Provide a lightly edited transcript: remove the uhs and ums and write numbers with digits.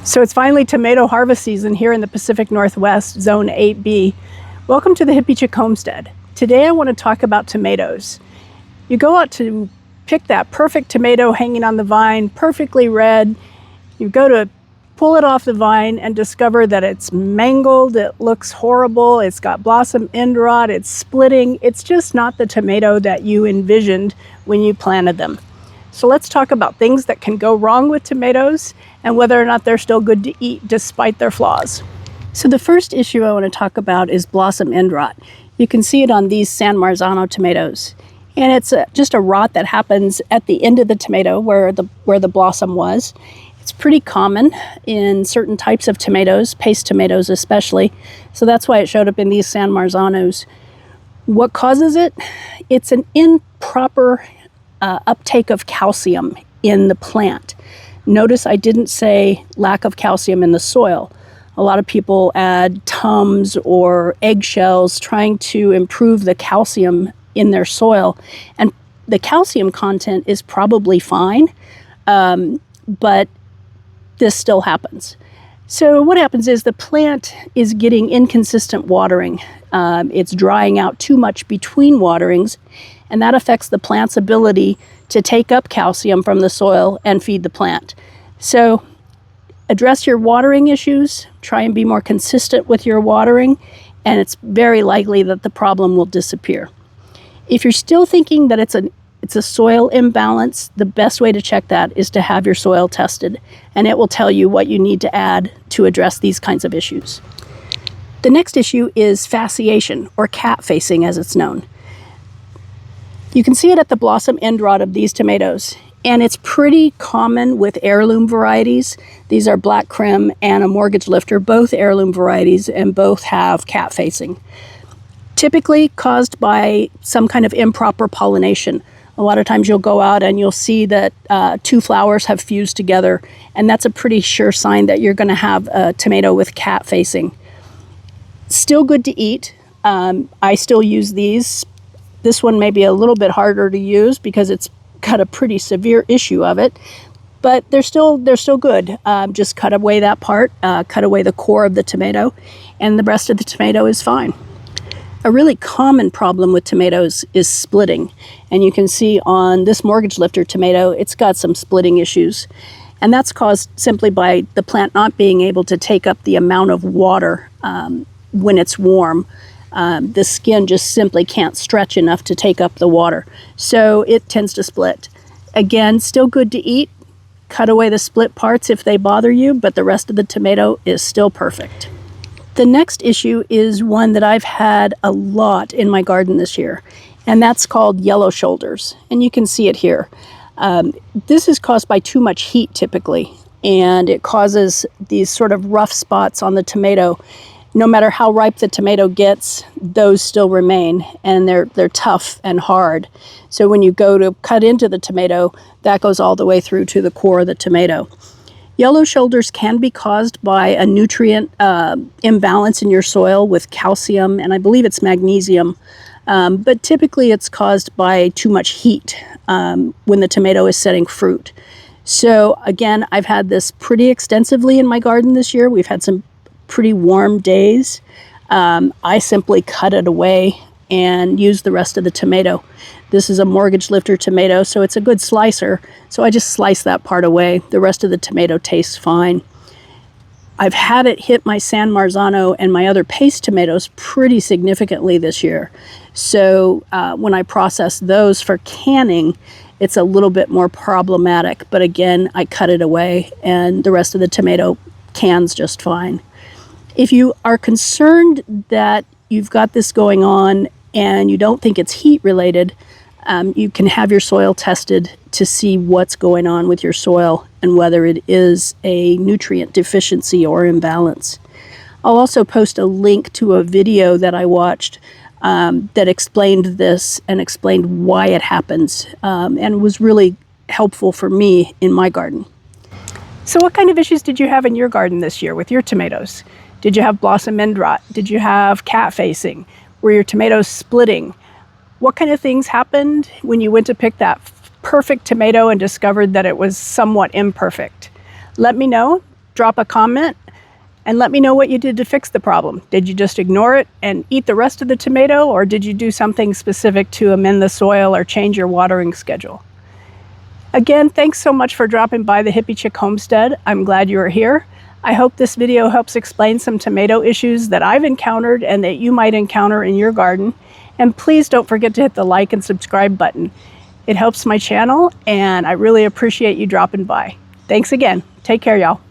So it's finally tomato harvest season here in the Pacific Northwest, Zone 8B. Welcome to the Hippie Chick Homestead. Today I want to talk about tomatoes. You go out to pick that perfect tomato hanging on the vine, perfectly red. You go to pull it off the vine and discover that it's mangled, it looks horrible, it's got blossom end rot, it's splitting. It's just not the tomato that you envisioned when you planted them. So let's talk about things that can go wrong with tomatoes and whether or not they're still good to eat despite their flaws. So the first issue I want to talk about is blossom end rot. You can see it on these San Marzano tomatoes. And it's just a rot that happens at the end of the tomato where the blossom was. It's pretty common in certain types of tomatoes, paste tomatoes especially. So that's why it showed up in these San Marzanos. What causes it? It's an improper uptake of calcium in the plant. Notice I didn't say lack of calcium in the soil. A lot of people add Tums or eggshells trying to improve the calcium in their soil. And the calcium content is probably fine, but this still happens. So what happens is the plant is getting inconsistent watering. It's drying out too much between waterings, and that affects the plant's ability to take up calcium from the soil and feed the plant. So address your watering issues, try and be more consistent with your watering, and it's very likely that the problem will disappear. If you're still thinking that it's a soil imbalance, the best way to check that is to have your soil tested, and it will tell you what you need to add to address these kinds of issues. The next issue is fasciation, or cat facing as it's known. You can see it at the blossom end rod of these tomatoes, and it's pretty common with heirloom varieties. These are Black Krim and a Mortgage Lifter, both heirloom varieties, and both have cat facing. Typically caused by some kind of improper pollination. A lot of times you'll go out and you'll see that two flowers have fused together, and that's a pretty sure sign that you're going to have a tomato with cat facing. Still good to eat. I still use these. This one may be a little bit harder to use because it's got a pretty severe issue of it, but they're still good. Just cut away that part, cut away the core of the tomato, and the rest of the tomato is fine. A really common problem with tomatoes is splitting, and you can see on this Mortgage Lifter tomato, it's got some splitting issues, and that's caused simply by the plant not being able to take up the amount of water when it's warm. The skin just simply can't stretch enough to take up the water, so it tends to split. Again, still good to eat. Cut away the split parts if they bother you, but the rest of the tomato is still perfect. The next issue is one that I've had a lot in my garden this year, and that's called yellow shoulders, and you can see it here. This is caused by too much heat typically, and it causes these sort of rough spots on the tomato. No matter how ripe the tomato gets, those still remain, and they're tough and hard. So when you go to cut into the tomato, that goes all the way through to the core of the tomato. Yellow shoulders can be caused by a nutrient imbalance in your soil with calcium, and I believe it's magnesium, but typically it's caused by too much heat when the tomato is setting fruit. So again, I've had this pretty extensively in my garden this year. We've had some pretty warm days. I simply cut it away and use the rest of the tomato. This is a Mortgage Lifter tomato, so it's a good slicer, so I just slice that part away. The rest of the tomato tastes fine. I've had it hit my San Marzano and my other paste tomatoes pretty significantly this year, so when I process those for canning, it's a little bit more problematic, but again, I cut it away and the rest of the tomato cans just fine. If you are concerned that you've got this going on and you don't think it's heat related, you can have your soil tested to see what's going on with your soil and whether it is a nutrient deficiency or imbalance. I'll also post a link to a video that I watched that explained this and explained why it happens, and was really helpful for me in my garden. So what kind of issues did you have in your garden this year with your tomatoes? Did you have blossom end rot? Did you have cat facing? Were your tomatoes splitting? What kind of things happened when you went to pick that perfect tomato and discovered that it was somewhat imperfect? Let me know. drop a comment and let me know what you did to fix the problem. Did you just ignore it and eat the rest of the tomato, or did you do something specific to amend the soil or change your watering schedule? Again, thanks so much for dropping by the Hippie Chick Homestead. I'm glad you are here. I hope this video helps explain some tomato issues that I've encountered and that you might encounter in your garden. And please don't forget to hit the like and subscribe button. It helps my channel, and I really appreciate you dropping by. Thanks again. Take care, y'all.